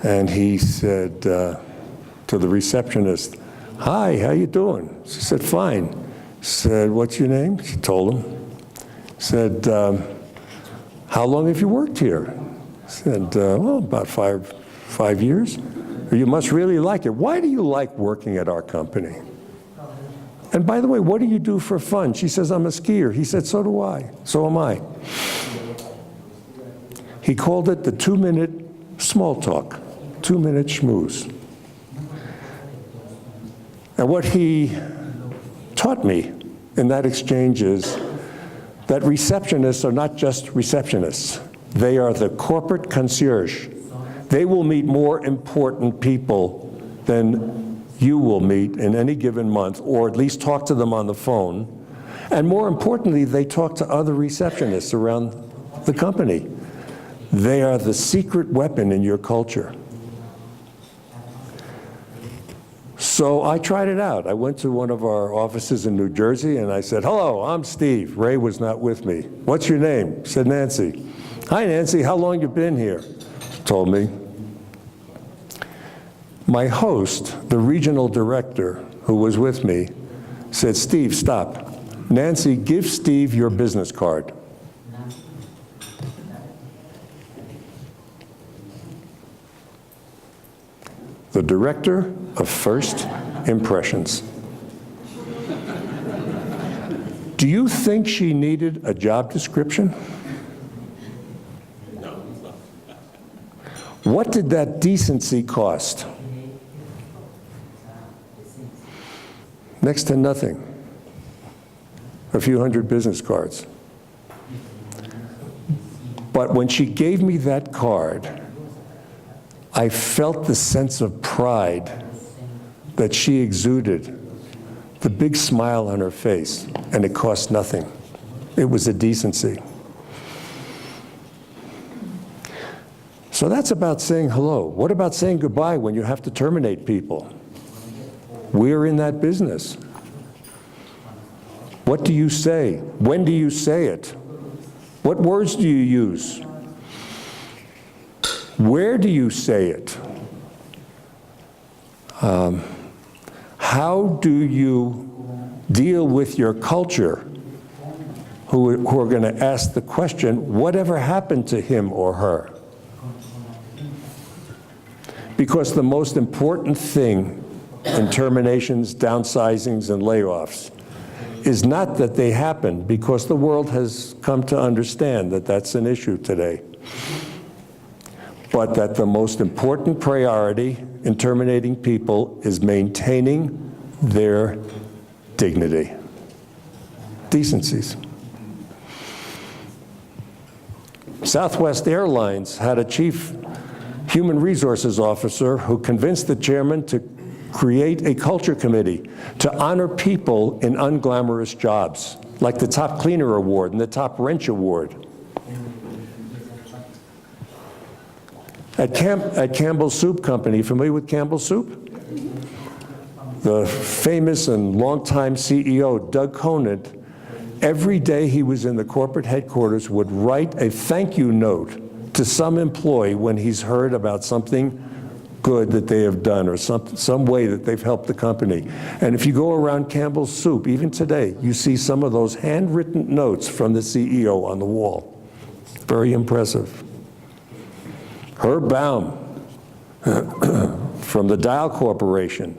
And he said to the receptionist, hi, how you doing? She said, fine. He said, what's your name? She told him. He said, how long have you worked here? He said, well, about five years. You must really like it. Why do you like working at our company? And by the way, what do you do for fun? She says, I'm a skier. He said, so do I. So am I. He called it the 2-minute small talk, 2-minute schmooze. And what he taught me in that exchange is that receptionists are not just receptionists. They are the corporate concierge. They will meet more important people than you will meet in any given month, or at least talk to them on the phone. And more importantly, they talk to other receptionists around the company. They are the secret weapon in your culture. So I tried it out. I went to one of our offices in New Jersey and I said, hello, I'm Steve. Ray was not with me. What's your name? Said Nancy. Hi, Nancy, how long you been here? She told me. My host, the regional director who was with me, said, Steve, stop. Nancy, give Steve your business card. The director of first impressions. Do you think she needed a job description? What did that decency cost? Next to nothing. A few hundred business cards. But when she gave me that card, I felt the sense of pride that she exuded, the big smile on her face, and it cost nothing. It was a decency. So that's about saying hello. What about saying goodbye when you have to terminate people? We're in that business. What do you say? When do you say it? What words do you use? Where do you say it? How do you deal with your culture who are going to ask the question, whatever happened to him or her? Because the most important thing in terminations, downsizings, and layoffs is not that they happen, because the world has come to understand that that's an issue today, but that the most important priority in terminating people is maintaining their dignity. Decencies. Southwest Airlines had a chief human resources officer who convinced the chairman to create a culture committee to honor people in unglamorous jobs, like the top cleaner award and the top wrench award. At Campbell Soup Company, familiar with Campbell Soup? The famous and longtime CEO, Doug Conant, every day he was in the corporate headquarters, would write a thank you note to some employee when he's heard about something good that they have done or some way that they've helped the company. And if you go around Campbell's Soup, even today, you see some of those handwritten notes from the CEO on the wall. Very impressive. Herb Baum from the Dial Corporation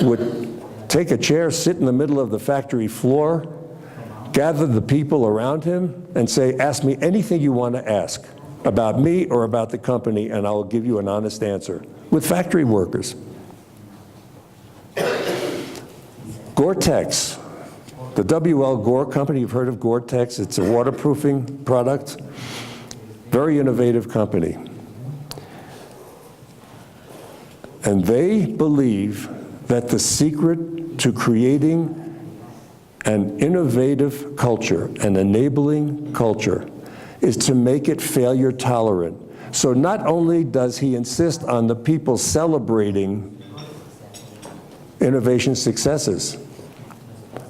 would take a chair, sit in the middle of the factory floor, gather the people around him, and say, ask me anything you want to ask about me or about the company, and I will give you an honest answer, with factory workers. Gore-Tex, the W.L. Gore Company, you've heard of Gore-Tex, it's a waterproofing product, very innovative company. And they believe that the secret to creating an innovative culture, an enabling culture, is to make it failure tolerant. So not only does he insist on the people celebrating innovation successes,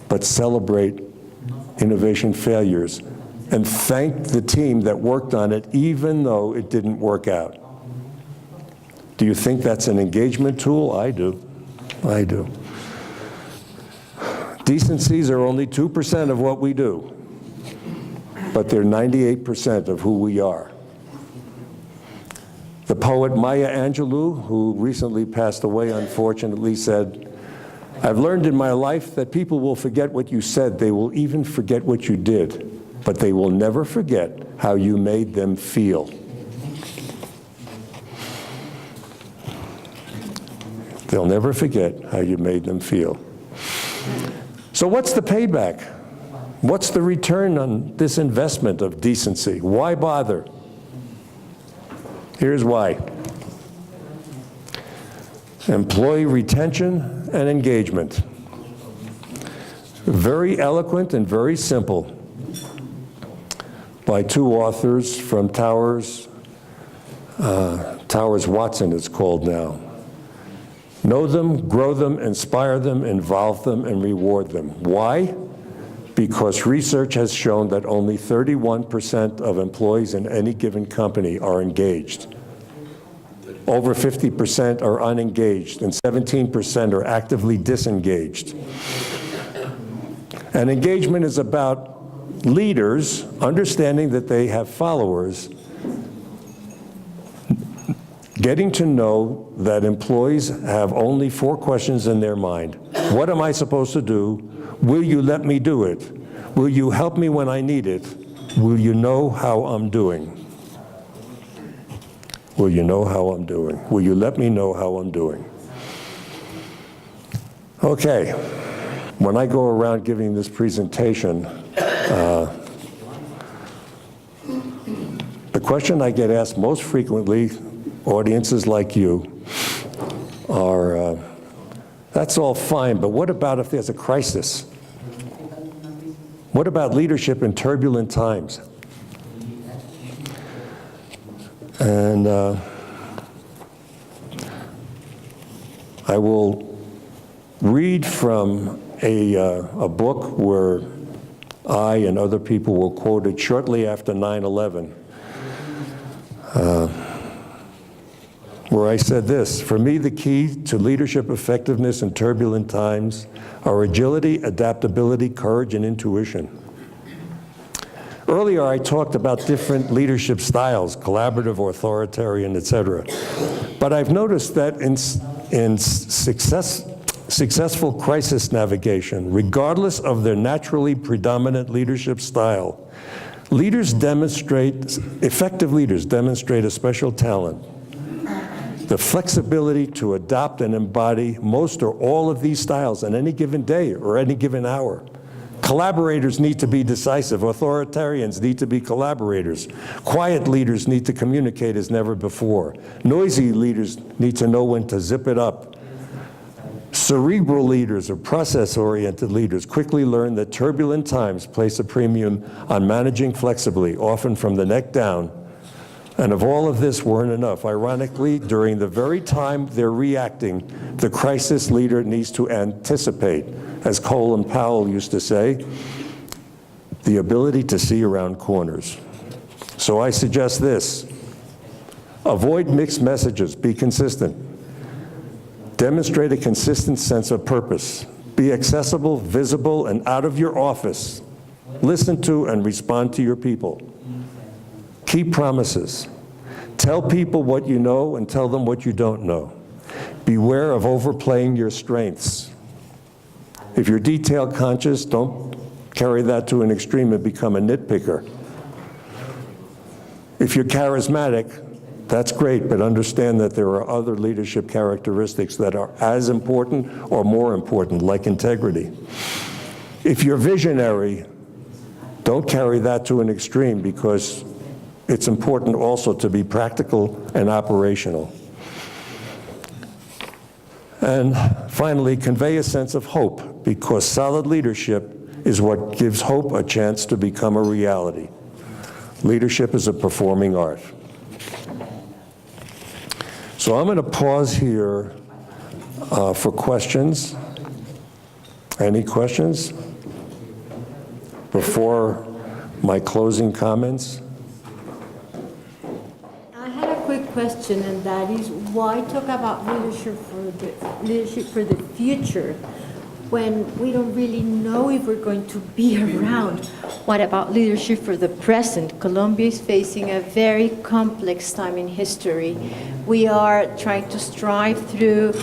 but celebrate innovation failures and thank the team that worked on it even though it didn't work out. Do you think that's an engagement tool? I do. I do. Decencies are only 2% of what we do, but they're 98% of who we are. The poet Maya Angelou, who recently passed away unfortunately, said, "I've learned in my life that people will forget what you said, they will even forget what you did, but they will never forget how you made them feel." They'll never forget how you made them feel. So what's the payback? What's the return on this investment of decency? Why bother? Here's why. Employee retention and engagement. Very eloquent and very simple by two authors from Towers Watson it's called now. Know them, grow them, inspire them, involve them, and reward them. Why? Because research has shown that only 31% of employees in any given company are engaged. Over 50% are unengaged, and 17% are actively disengaged. And engagement is about leaders understanding that they have followers, getting to know that employees have only 4 questions in their mind. What am I supposed to do? Will you let me do it? Will you help me when I need it? Will you know how I'm doing? Will you know how I'm doing? Will you let me know how I'm doing? Okay, when I go around giving this presentation, the question I get asked most frequently, audiences like you, are, that's all fine, but what about if there's a crisis? What about leadership in turbulent times? And I will read from a book where I and other people were quoted shortly after 9/11, where I said this: "For me, the key to leadership effectiveness in turbulent times are agility, adaptability, courage, and intuition." Earlier, I talked about different leadership styles, collaborative, authoritarian, etc. But I've noticed that in successful crisis navigation, regardless of their naturally predominant leadership style, effective leaders demonstrate a special talent, the flexibility to adopt and embody most or all of these styles on any given day or any given hour. Collaborators need to be decisive. Authoritarians need to be collaborators. Quiet leaders need to communicate as never before. Noisy leaders need to know when to zip it up. Cerebral leaders or process-oriented leaders quickly learn that turbulent times place a premium on managing flexibly, often from the neck down. And if all of this weren't enough, ironically, during the very time they're reacting, the crisis leader needs to anticipate. As Colin Powell used to say, the ability to see around corners. So I suggest this: avoid mixed messages, be consistent. Demonstrate a consistent sense of purpose. Be accessible, visible, and out of your office. Listen to and respond to your people. Keep promises. Tell people what you know and tell them what you don't know. Beware of overplaying your strengths. If you're detail conscious, don't carry that to an extreme and become a nitpicker. If you're charismatic, that's great, but understand that there are other leadership characteristics that are as important or more important, like integrity. If you're visionary, don't carry that to an extreme, because it's important also to be practical and operational. And finally, convey a sense of hope, because solid leadership is what gives hope a chance to become a reality. Leadership is a performing art. So I'm going to pause here for questions. Any questions before my closing comments? I had a quick question, and that is, why talk about leadership for the future when we don't really know if we're going to be around? What about leadership for the present? Colombia is facing a very complex time in history. We are trying to strive through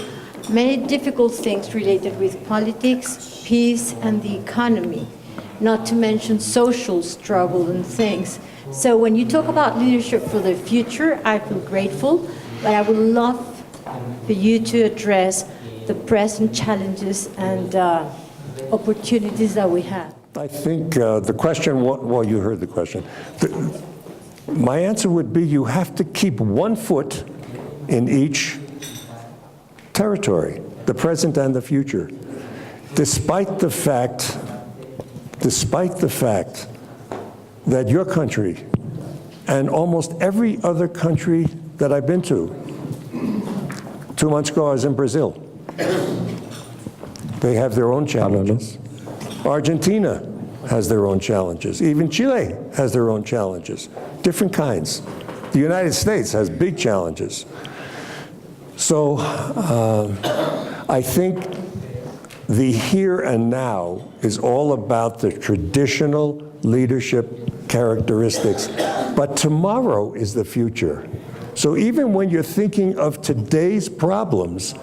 many difficult things related with politics, peace, and the economy, not to mention social struggle and things. So when you talk about leadership for the future, I feel grateful, but I would love for you to address the present challenges and opportunities that we have. I think the question, well, you heard the question. My answer would be, you have to keep one foot in each territory, the present and the future, despite the fact that your country and almost every other country that I've been to, 2 months ago I was in Brazil. They have their own challenges. Argentina has their own challenges. Even Chile has their own challenges, different kinds. The United States has big challenges. So I think the here and now is all about the traditional leadership characteristics, but tomorrow is the future. So even when you're thinking of today's problems,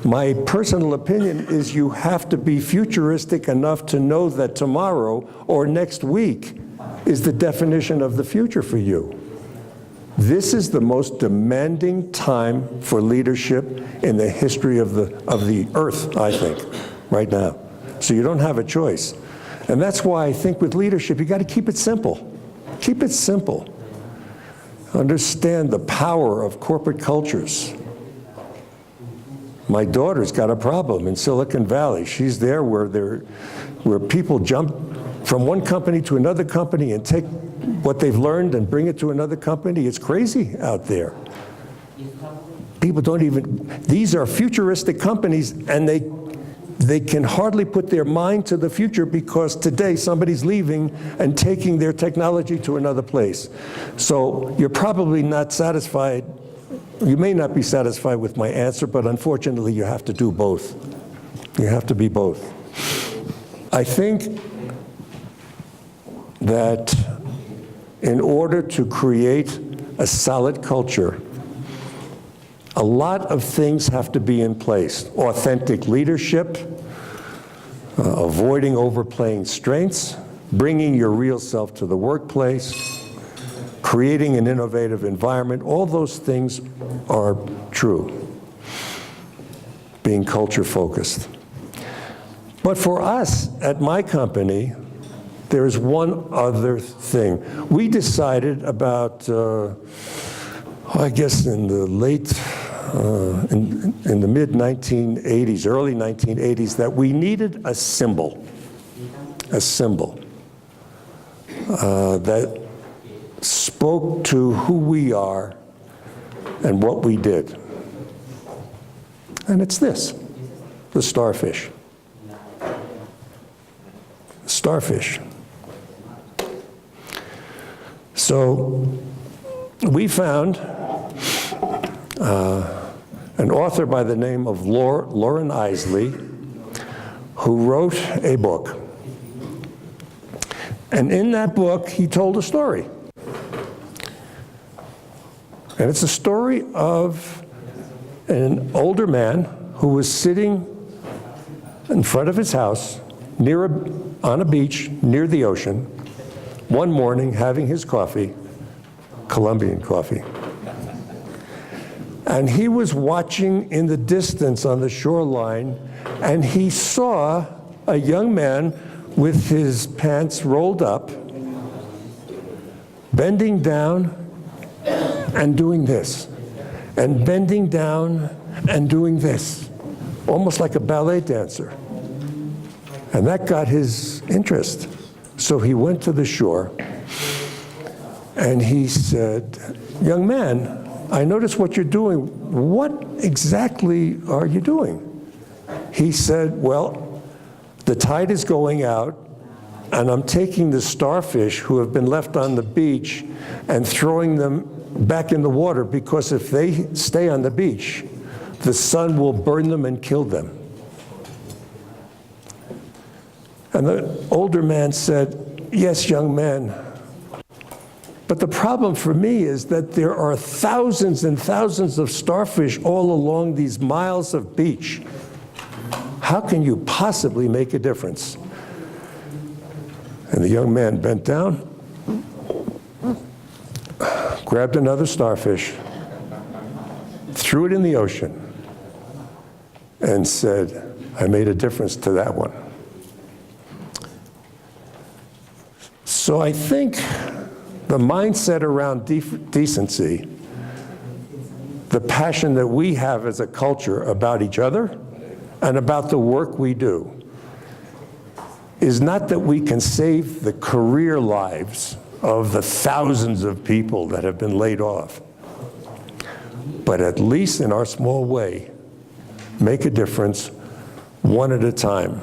my personal opinion is you have to be futuristic enough to know that tomorrow or next week is the definition of the future for you. This is the most demanding time for leadership in the history of the earth, I think, right now. So you don't have a choice. And that's why I think with leadership, you got to keep it simple. Keep it simple. Understand the power of corporate cultures. My daughter's got a problem in Silicon Valley. She's there where people jump from one company to another company and take what they've learned and bring it to another company. It's crazy out there. People don't even, these are futuristic companies, and they can hardly put their mind to the future because today somebody's leaving and taking their technology to another place. So you're probably not satisfied. You may not be satisfied with my answer, but unfortunately you have to do both. You have to be both. I think that in order to create a solid culture, a lot of things have to be in place. Authentic leadership, avoiding overplaying strengths, bringing your real self to the workplace, creating an innovative environment. All those things are true, being culture focused. But for us at my company, there's one other thing. We decided about, I guess in the late, in the mid-1980s, early 1980s, that we needed a symbol that spoke to who we are and what we did. And it's this, the starfish. Starfish. So we found an author by the name of Lauren Isley, who wrote a book. And in that book, he told a story. And it's a story of an older man who was sitting in front of his house on a beach near the ocean one morning having his coffee, Colombian coffee. And he was watching in the distance on the shoreline, and he saw a young man with his pants rolled up, bending down and doing this, and bending down and doing this, almost like a ballet dancer. And that got his interest. So he went to the shore, and he said, "Young man, I notice what you're doing. What exactly are you doing?" He said, "Well, the tide is going out, and I'm taking the starfish who have been left on the beach and throwing them back in the water, because if they stay on the beach, the sun will burn them and kill them." And the older man said, "Yes, young man, but the problem for me is that there are thousands and thousands of starfish all along these miles of beach. How can you possibly make a difference?" And the young man bent down, grabbed another starfish, threw it in the ocean, and said, "I made a difference to that one." So I think the mindset around decency, the passion that we have as a culture about each other and about the work we do, is not that we can save the career lives of the thousands of people that have been laid off, but at least in our small way, make a difference one at a time.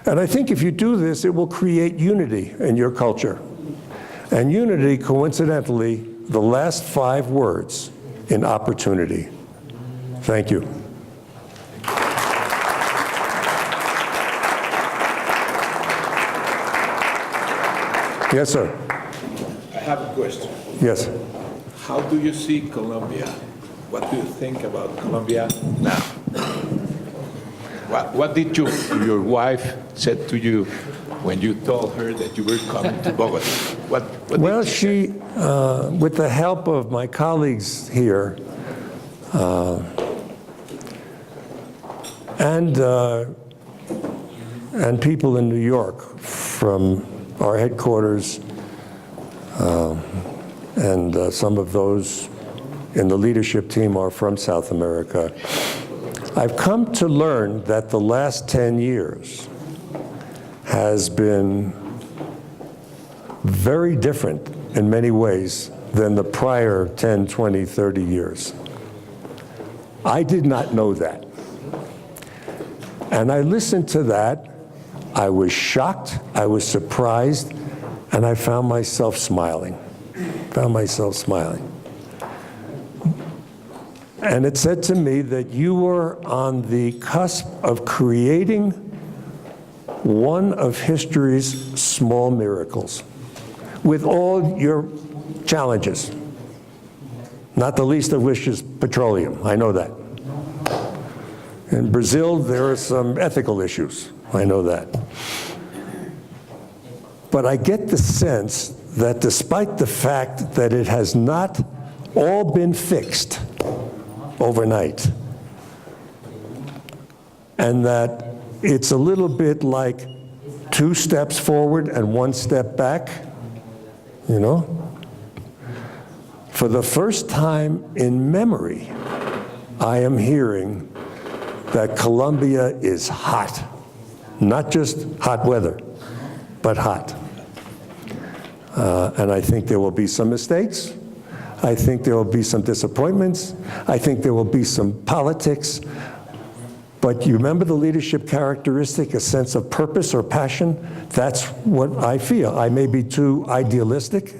And I think if you do this, it will create unity in your culture. And unity, coincidentally, the last 5 words in opportunity. Thank you. Yes, sir. I have a question. Yes. How do you see Colombia? What do you think about Colombia now? What did your wife said to you when you told her that you were coming to Bogota? What Well, did she she, with the help of my colleagues here, and people in New York from our headquarters, and some of those in the leadership team are from South America. I've come to learn that the last 10 years has been very different in many ways than the prior 10, 20, 30 years. I did not know that. And I listened to that. I was shocked, I was surprised, and I found myself smiling. And it said to me that you were on the cusp of creating one of history's small miracles, with all your challenges, not the least of which is petroleum. I know that. In Brazil, there are some ethical issues. I know that. But I get the sense that despite the fact that it has not all been fixed overnight, and that it's a little bit like 2 steps forward and 1 step back, you know? For the first time in memory, I am hearing that Colombia is hot. Not just hot weather, but hot. And I think there will be some mistakes. I think there will be some disappointments. I think there will be some politics. But you remember the leadership characteristic, a sense of purpose or passion? That's what I feel. I may be too idealistic.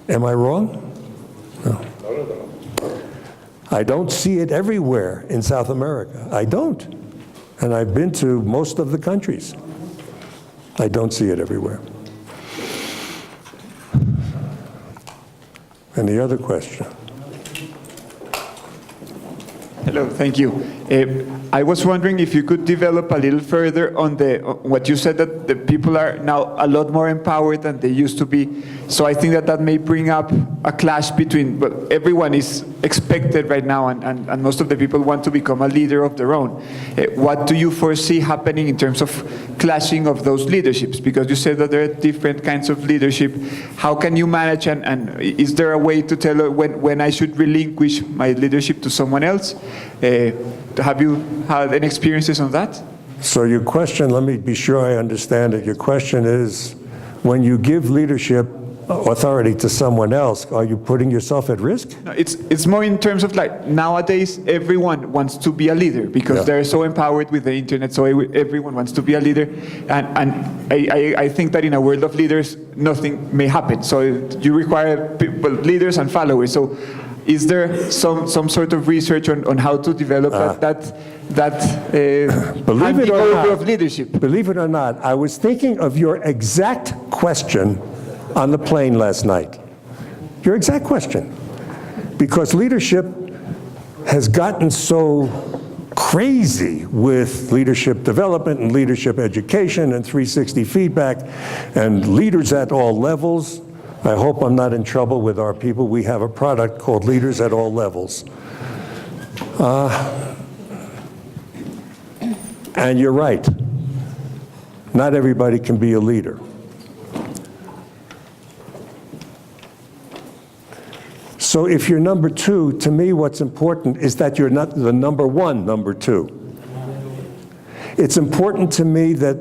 Am I wrong? No. I don't see it everywhere in South America. I don't. And I've been to most of the countries. I don't see it everywhere. Any other question? Hello, thank you. I was wondering if you could develop a little further on what you said, that the people are now a lot more empowered than they used to be. So I think that may bring up a clash between, but everyone is expected right now, and most of the people want to become a leader of their own. What do you foresee happening in terms of clashing of those leaderships? Because you said that there are different kinds of leadership. How can you manage, and is there a way to tell when I should relinquish my leadership to someone else? Have you had any experiences on that? So your question, let me be sure I understand it. Your question is, when you give leadership authority to someone else, are you putting yourself at risk? No, it's more in terms of like nowadays everyone wants to be a leader because they're so empowered with the internet, so everyone wants to be a leader, and I think that in a world of leaders nothing may happen, so you require people, leaders and followers. So is there some sort of research on how to develop that Believe it or not, of leadership? Believe it or not, I was thinking of your exact question on the plane last night. Your exact question. Because leadership has gotten so crazy with leadership development and leadership education and 360 feedback and leaders at all levels. I hope I'm not in trouble with our people. We have a product called Leaders at All Levels. And you're right. Not everybody can be a leader. So if you're number two, to me what's important is that you're not the number two. It's important to me that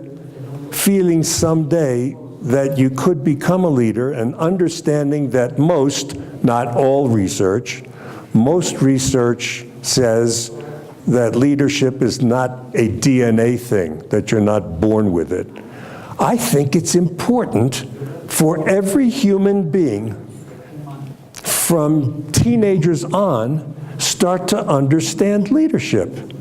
feeling someday that you could become a leader and understanding that most, not all research, most research says that leadership is not a DNA thing, that you're not born with it. I think it's important for every human being from teenagers on start to understand leadership.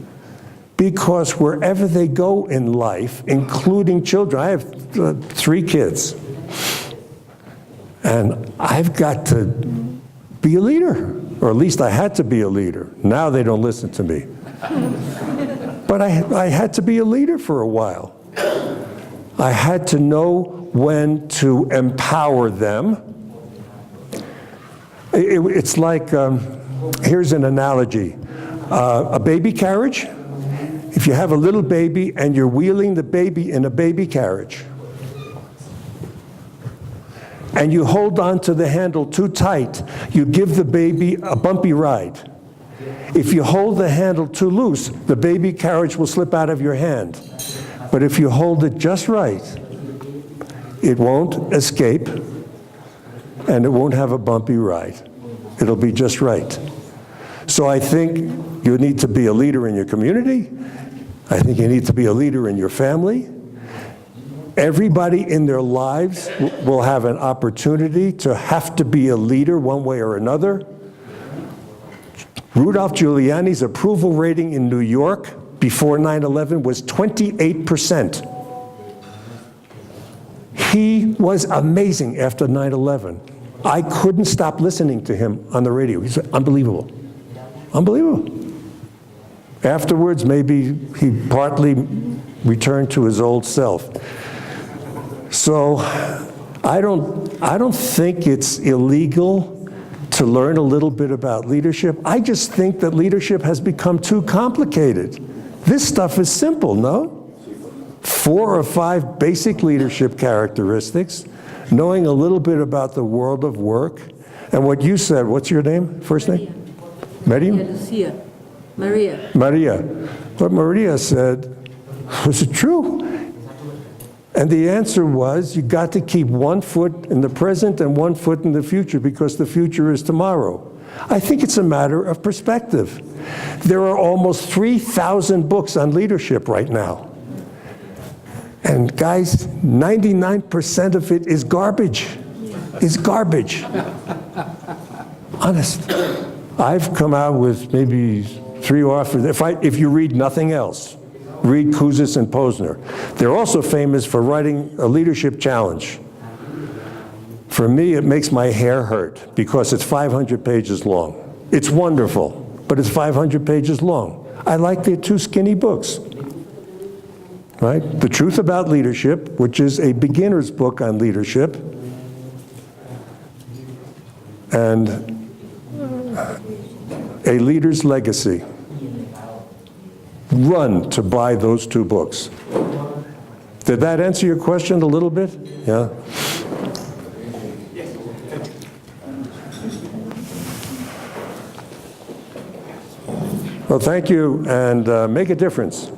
Because wherever they go in life, including children, I have 3 kids, and I've got to be a leader, or at least I had to be a leader. Now they don't listen to me. But I had to be a leader for a while. I had to know when to empower them. It's like, here's an analogy. A baby carriage. If you have a little baby and you're wheeling the baby in a baby carriage, and you hold on to the handle too tight, you give the baby a bumpy ride. If you hold the handle too loose, the baby carriage will slip out of your hand. But if you hold it just right, it won't escape, and it won't have a bumpy ride. It'll be just right. So I think you need to be a leader in your community. I think you need to be a leader in your family. Everybody in their lives will have an opportunity to have to be a leader one way or another. Rudolph Giuliani's approval rating in New York before 9/11 was 28%. He was amazing after 9/11. I couldn't stop listening to him on the radio. He said, unbelievable. Unbelievable. Afterwards, maybe he partly returned to his old self. So I don't think it's illegal to learn a little bit about leadership. I just think that leadership has become too complicated. This stuff is simple, no? 4 or 5 basic leadership characteristics, knowing a little bit about the world of work, and what you said. What's your name? First name? Maria? Lucia. Maria. Maria. What Maria said, was it true? And the answer was, you got to keep one foot in the present and one foot in the future, because the future is tomorrow. I think it's a matter of perspective. There are almost 3,000 books on leadership right now. And guys, 99% of it is garbage. It's garbage. Honest. I've come out with maybe 3 authors. If you read nothing else, read Kouzes and Posner. They're also famous for writing a leadership challenge. For me, it makes my hair hurt because it's 500 pages long. It's wonderful, but it's 500 pages long. I like their 2 skinny books. Right? The Truth About Leadership, which is a beginner's book on leadership, and A Leader's Legacy. Run to buy those 2 books. Did that answer your question a little bit? Yeah? Well, thank you, and make a difference.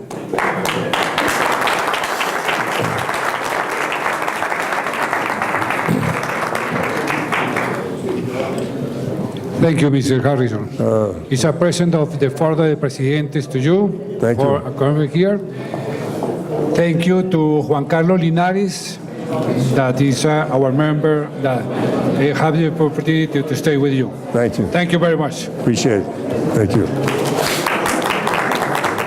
Thank you, Mr. Harrison. It's a present of the Foro de Presidentes to you Thank for you. coming here. Thank you to Juan Carlos Linares, that is our member, that have the opportunity to stay with you. Thank you. Thank you very much. Appreciate it. Thank you.